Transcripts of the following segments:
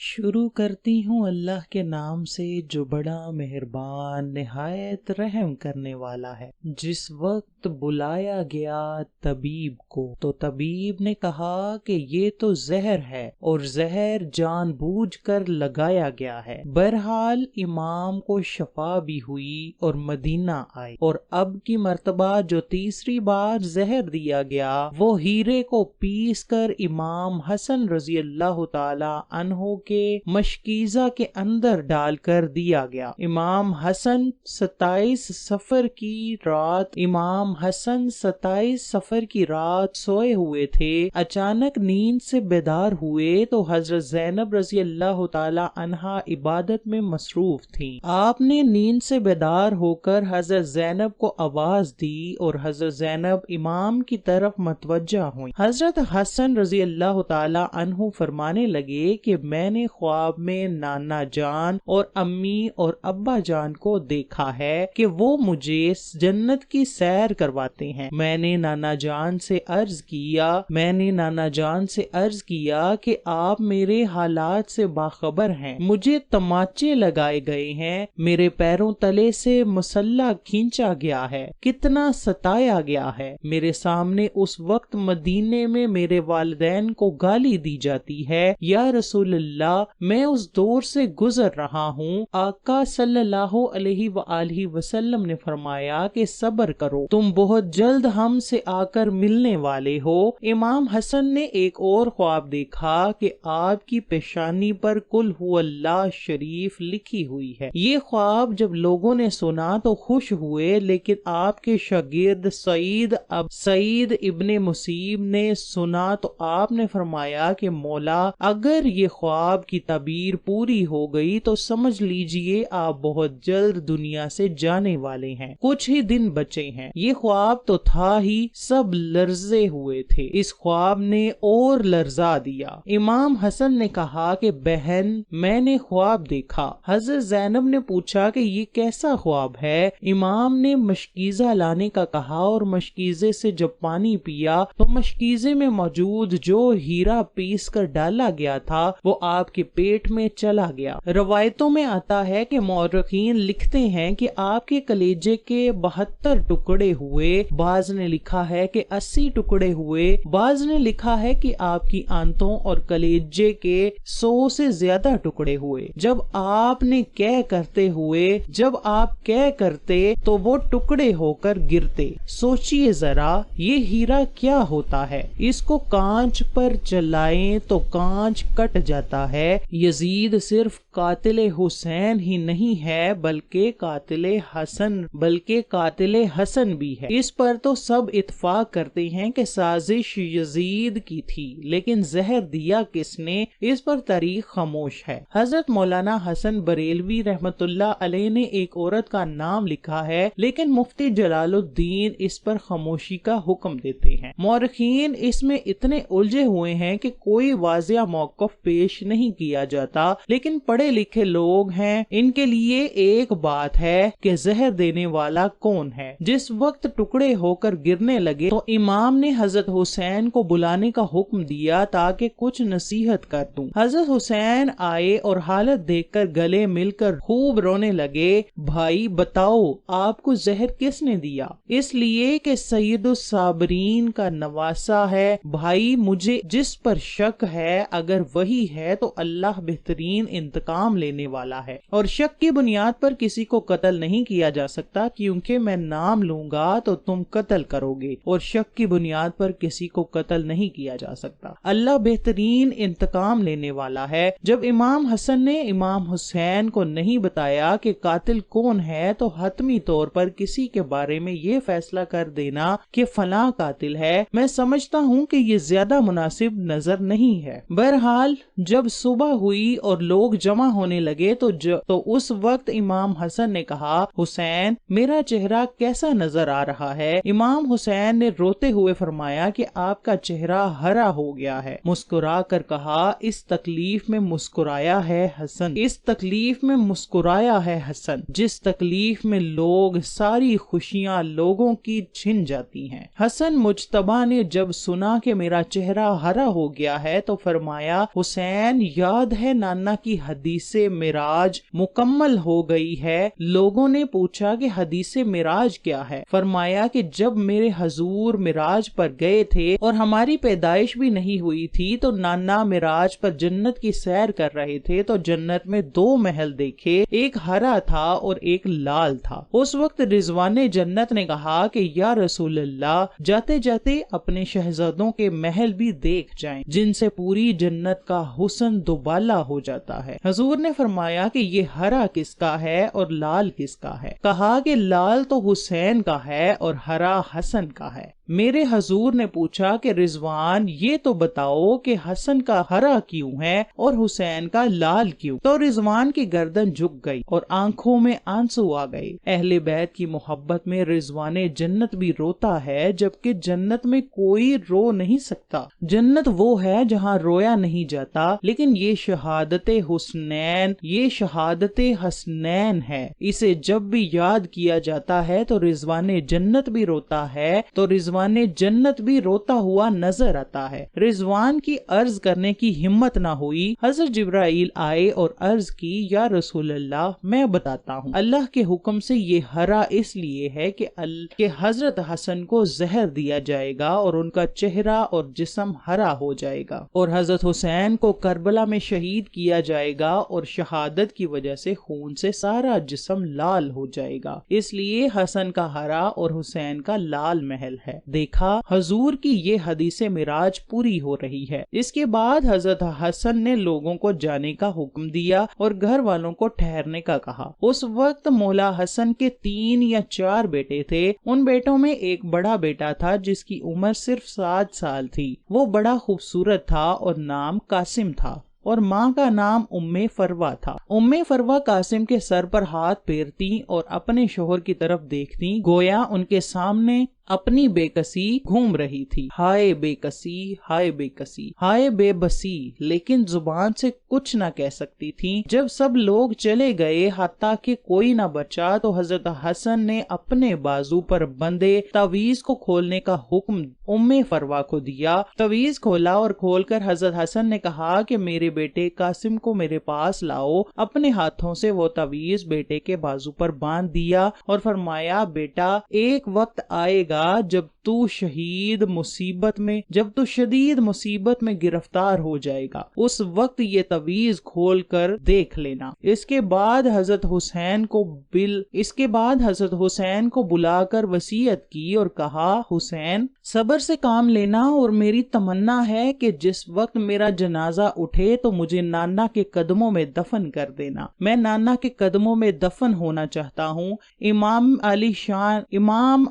शुरू करती हूँ अल्लाह के नाम से जो बड़ा मेहरबान निहायत रहम करने वाला है। जिस वक्त बुलाया गया तबीब को तो तबीब ने कहा कि ये तो जहर है और जहर जानबूझकर लगाया गया है। बहरहाल इमाम को शफा भी हुई और मदीना आए और अब की मर्तबा जो तीसरी बार जहर दिया गया वो हीरे को पीस कर इमाम हसन रजी अल्लाह ताला अन्हो के मशकीज़ा के अंदर डालकर दिया गया। इमाम हसन 27 सफर की रात सोए हुए थे। अचानक नींद से बेदार हुए तो हजरत ज़ैनब रजी अल्लाह ताला अन्हा इबादत में मसरूफ थीं। आपने नींद से बेदार होकर हजरत ज़ैनब को आवाज दी और हजरत ज़ैनब इमाम की तरफ मतवज्जा हुई। हजरत हसन रजी अल्लाह ताला अन्हु फरमाने लगे कि मैंने ख्वाब में नाना जान और अम्मी और अब्बा जान को देखा है कि वो मुझे जन्नत की सैर करवाते हैं। मैंने नाना जान से अर्ज किया कि आप मेरे हालात से बाखबर हैं। मुझे तमाचे लगाए गए हैं, मेरे पैरों तले से मुसल्ला खींचा गया है, कितना सताया गया है। मेरे सामने उस वक्त मदीने में मेरे वालिदैन को गाली दी जाती है। या रसूल अल्लाह, मैं उस दौर से गुजर रहा हूँ। आका सल्लल्लाहु अलैहि वसल्लम ने फरमाया कि सब्र करो, तुम बहुत जल्द हमसे आकर मिलने वाले हो। इमाम हसन ने एक और ख्वाब देखा कि आपकी पेशानी पर कुल हुवल्लाह शरीफ लिखी हुई है। ये ख्वाब जब लोगों ने सुना तो खुश हुए, लेकिन आपके शागिर्द सईद इब्ने मुसीब ने सुना तो आपने फरमाया कि मौला, अगर ये ख्वाब की ताबीर पूरी हो गई तो समझ लीजिए आप बहुत जल्द दुनिया से जाने वाले हैं। कुछ ही दिन बचे हैं। ये ख्वाब तो था ही, सब लर्जे हुए थे। इस ख्वाब ने और लर्जा दिया। इमाम हसन ने कहा कि बहन, मैंने ख्वाब देखा। हजरत ज़ैनब ने पूछा कि ये कैसा ख्वाब है। इमाम ने मशकीज़ा लाने का कहा और मशकीज़े से जब पानी पिया तो मशकीज़े में मौजूद जो हीरा पीस कर डाला गया था वो आपके पेट में चला गया। रवायतों में आता है कि मौरखीन लिखते हैं कि आपके कलेजे के 72 टुकड़े हुए, बाज ने लिखा है कि 80 टुकड़े हुए, बाज ने लिखा है कि आपकी आंतों और कलेजे के 100 से ज्यादा टुकड़े हुए। जब आप कह करते तो वो टुकड़े होकर गिरते। सोचिए जरा, ये हीरा क्या होता है। इसको कांच पर चलाएं तो कांच कट जाता है। यजीद सिर्फ कातिले हुसैन ही नहीं है बल्कि कातिले हसन भी है। इस पर तो सब इत्फाक करते हैं कि साजिश यजीद की थी, लेकिन जहर दिया किसने, इस पर तारीख खामोश है। हजरत मौलाना हसन बरेलवी रहमतुल्लाह अलैह ने एक औरत का नाम लिखा है, लेकिन मुफ्ती जलालुद्दीन इस पर खामोशी का हुक्म देते हैं। मौरखीन इसमें इतने उलझे हुए हैं कि कोई वाज़िया मौक़िफ़ पेश नहीं किया जाता, लेकिन पढ़े लिखे लोग हैं, इनके लिए एक बात है कि जहर देने वाला कौन है। जिस वक्त टुकड़े होकर गिरने लगे तो इमाम ने हजरत हुसैन को बुलाने का हुक्म दिया ताकि कुछ नसीहत कर दूं। हजरत हुसैन आए और हालत देखकर गले मिलकर खूब रोने लगे। भाई बताओ, आपको जहर किसने दिया? इसलिए कि सैयदुस साबरीन का नवासा है। भाई, मुझे जिस पर शक है अगर वही है तो अल्लाह बेहतरीन इंतकाम लेने वाला है, और शक की बुनियाद पर किसी को कत्ल नहीं किया जा सकता, क्योंकि मैं नाम लूंगा तो तुम कत्ल करोगे, और शक की बुनियाद पर किसी को कत्ल नहीं किया जा सकता। अल्लाह बेहतरीन इंतकाम लेने वाला है। जब इमाम हसन ने इमाम हुसैन को नहीं बताया कि कातिल कौन है तो हतमी तौर पर किसी के बारे में ये फैसला कर देना कि फलां कातिल है, मैं समझता हूँ कि ये ज्यादा मुनासिब नजर नहीं है। बहरहाल जब सुबह हुई और लोग जमा होने लगे तो उस वक्त इमाम हसन ने कहा, हुसैन, मेरा चेहरा कैसा नजर आ रहा है? इमाम हुसैन ने रोते हुए फरमाया कि आपका चेहरा हरा हो गया है। मुस्कुरा कर कहा, इस तकलीफ में मुस्कुराया है हसन, जिस तकलीफ में लोग सारी खुशियां लोगों की छिन जाती हैं। हसन मुज्तबा ने जब सुना कि मेरा चेहरा हरा हो गया है तो फरमाया, हुसैन, یاد ہے نانا کی حدیث معراج مکمل ہو گئی ہے۔ لوگوں نے پوچھا کہ حدیث معراج کیا ہے؟ فرمایا کہ جب میرے حضور معراج پر گئے تھے اور ہماری پیدائش بھی نہیں ہوئی تھی تو نانا معراج پر جنت کی سیر کر رہے تھے تو جنت میں 2 محل دیکھے، ایک ہرا تھا اور ایک لال تھا۔ اس وقت رضوان جنت نے کہا کہ یا رسول اللہ، جاتے جاتے اپنے شہزادوں کے محل بھی دیکھ جائیں جن سے پوری جنت کا حسن دوبالا ہو جاتا ہے۔ حضور نے فرمایا کہ یہ ہرا کس کا ہے اور لال کس کا ہے؟ کہا کہ لال تو حسین کا ہے اور ہرا حسن کا ہے۔ میرے حضور نے پوچھا کہ رضوان یہ تو بتاؤ کہ حسن کا ہرا کیوں ہے اور حسین کا لال کیوں؟ تو رضوان کی گردن جھک گئی اور آنکھوں میں آنسو آ گئے۔ اہل بیت کی محبت میں رضوان جنت بھی روتا ہے، جبکہ جنت میں کوئی رو نہیں سکتا۔ جنت وہ ہے جہاں رویا نہیں جاتا، لیکن یہ شہادت حسنین ہے۔ اسے جب بھی یاد کیا جاتا ہے تو رضوان جنت بھی روتا ہے، تو رضوان جنت بھی روتا ہوا نظر آتا ہے۔ رضوان کی عرض کرنے کی ہمت نہ ہوئی۔ حضرت جبرائیل آئے اور عرض کی، یا رسول اللہ میں بتاتا ہوں، اللہ کے حکم سے یہ ہرا اس لیے ہے کہ حضرت حسن کو زہر دیا جائے گا اور ان کا چہرہ اور جسم ہرا ہو جائے گا، اور حضرت حسین کو کربلا میں شہید کیا جائے گا اور شہادت کی وجہ سے خون سے سارا جسم لال ہو جائے گا، اس لیے حسن کا ہرا اور حسین کا لال محل ہے۔ دیکھا، حضور کی یہ حدیث معراج پوری ہو رہی ہے۔ اس کے بعد حضرت حسن نے لوگوں کو جانے کا حکم دیا اور گھر والوں کو ٹھہرنے کا کہا۔ اس وقت مولا حسن کے 3 یا 4 بیٹے تھے۔ ان بیٹوں میں ایک بڑا بیٹا تھا جس کی عمر صرف 7 سال تھی۔ وہ بڑا خوبصورت تھا اور نام قاسم تھا، اور ماں کا نام فروا تھا۔ فروا قاسم کے سر پر ہاتھ پھیرتی اور اپنے شوہر کی طرف دیکھتی، گویا ان کے سامنے اپنی بے کسی گھوم رہی تھی۔ ہائے بے کسی، ہائے بے کسی، ہائے بے بسی، لیکن زبان سے کچھ نہ کہہ سکتی تھی۔ جب سب لوگ چلے گئے حتیٰ کہ کوئی نہ بچا تو حضرت حسن نے اپنے بازو پر بندے تعویذ کو کھولنے کا حکم فروا کو دیا۔ تعویذ کھولا اور کھول کر حضرت حسن نے کہا کہ میرے بیٹے قاسم کو میرے پاس لاؤ۔ اپنے ہاتھوں سے وہ تعویذ بیٹے کے بازو پر باندھ دیا اور فرمایا، بیٹا ایک وقت آئے گا جب تو شدید مصیبت میں گرفتار ہو جائے گا، اس وقت یہ تعویذ کھول کر دیکھ لینا۔ اس کے بعد حضرت حسین کو بلا کر وصیت کی اور کہا، حسین صبر سے کام لینا، اور میری تمنا ہے کہ جس وقت میرا جنازہ اٹھے تو مجھے نانا کے قدموں میں دفن کر دینا۔ میں نانا کے قدموں میں دفن ہونا چاہتا ہوں۔ امام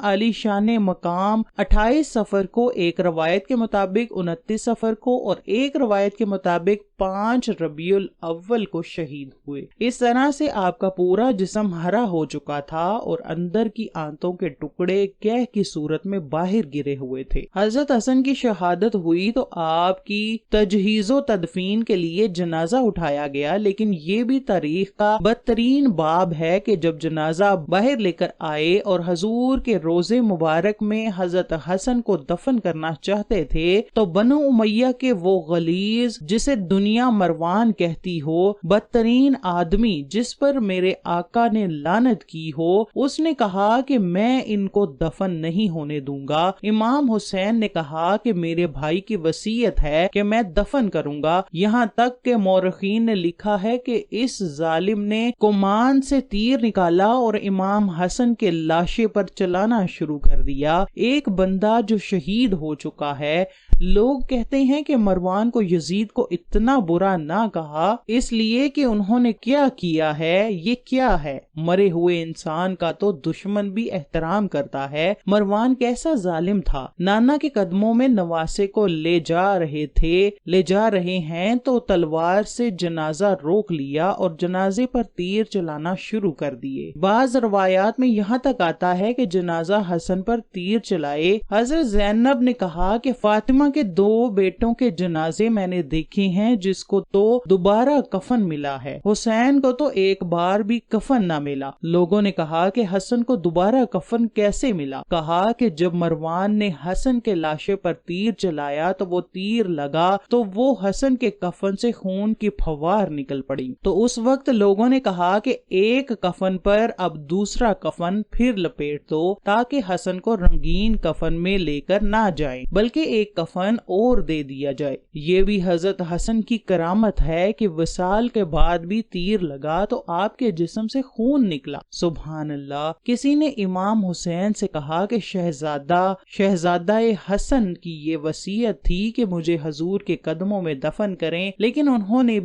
علی شان مقام 28 صفر کو، ایک روایت کے مطابق 29 صفر کو اور ایک روایت کے مطابق 5 ربیع الاول کو شہید ہوئے۔ اس طرح سے آپ کا پورا جسم ہرا ہو چکا تھا اور اندر کی آنتوں کے ٹکڑے کہہ کی صورت میں باہر گرے ہوئے تھے۔ حضرت حسن کی شہادت ہوئی تو آپ کی تجہیز و تدفین کے لیے جنازہ اٹھایا گیا، لیکن یہ بھی تاریخ کا بدترین باب ہے کہ جب جنازہ باہر لے کر آئے اور حضور کے روزے مبارک میں حضرت حسن کو دفن کرنا چاہتے تھے تو بنو امیہ کے وہ غلیظ، جسے دنیا مروان کہتی ہو، بدترین آدمی جس پر میرے آقا نے لعنت کی ہو، اس نے کہا کہ میں ان کو دفن نہیں ہونے دوں گا۔ امام حسین نے کہا کہ میرے بھائی کی وصیت ہے کہ میں دفن کروں گا، یہاں تک کہ مورخین نے لکھا ہے کہ اس ظالم نے کمان سے تیر نکالا اور امام حسن کے لاشے پر چلانا شروع کر دیا۔ ایک بندہ جو شہید ہو چکا ہے۔ لوگ کہتے ہیں کہ مروان کو یزید کو اتنا برا نہ کہا اس لیے کہ انہوں نے کیا کیا ہے۔ یہ کیا ہے؟ مرے ہوئے انسان کا تو دشمن بھی احترام کرتا ہے۔ مروان کیسا ظالم تھا۔ نانا کے قدموں میں نواسے کو لے جا رہے ہیں تو تلوار سے جنازہ روک لیا اور جنازے پر تیر چلانا شروع کر دیے۔ بعض روایات میں یہاں تک آتا ہے کہ جنازہ حسن پر تیر چلائے۔ حضرت زینب نے کہا کہ فاطمہ के 2 बेटों के जनाजे मैंने देखे हैं, जिसको तो दोबारा कफन मिला है, हुसैन को तो एक बार भी कफन ना मिला। लोगों ने कहा कि हसन को दोबारा कफन कैसे मिला? कहा कि जब मरवान ने हसन के लाशे पर तीर चलाया तो वो तीर लगा तो वो हसन के कफन से खून की फवार निकल पड़ी। तो उस वक्त लोगों ने कहा कि एक कफन पर अब दूसरा कफन फिर लपेट दो, ताकि हसन को रंगीन कफन में लेकर ना जाए, बल्कि एक कफन और दे दिया जाए। ये भी हजरत हसन की करामत है कि विसाल के बाद भी तीर लगा तो आपके जिस्म से खून निकला। सुभान अल्लाह। किसी ने इमाम हुसैन से कहा कि शहजादा हसन की ये वसीयत थी कि मुझे हजूर के कदमों में दफन करें, लेकिन उन्होंने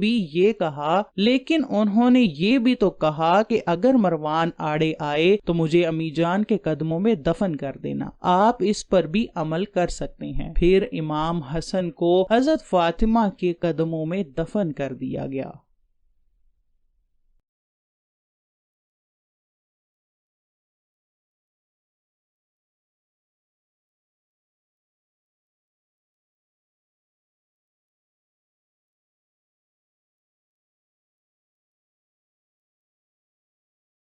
ये भी तो कहा कि अगर मरवान आड़े आए तो मुझे अमीजान के कदमों में दफन कर देना। आप इस पर भी अमल कर सकते हैं। फिर इमाम हसन को हजरत फातिमा के कदमों में दफन कर दिया गया।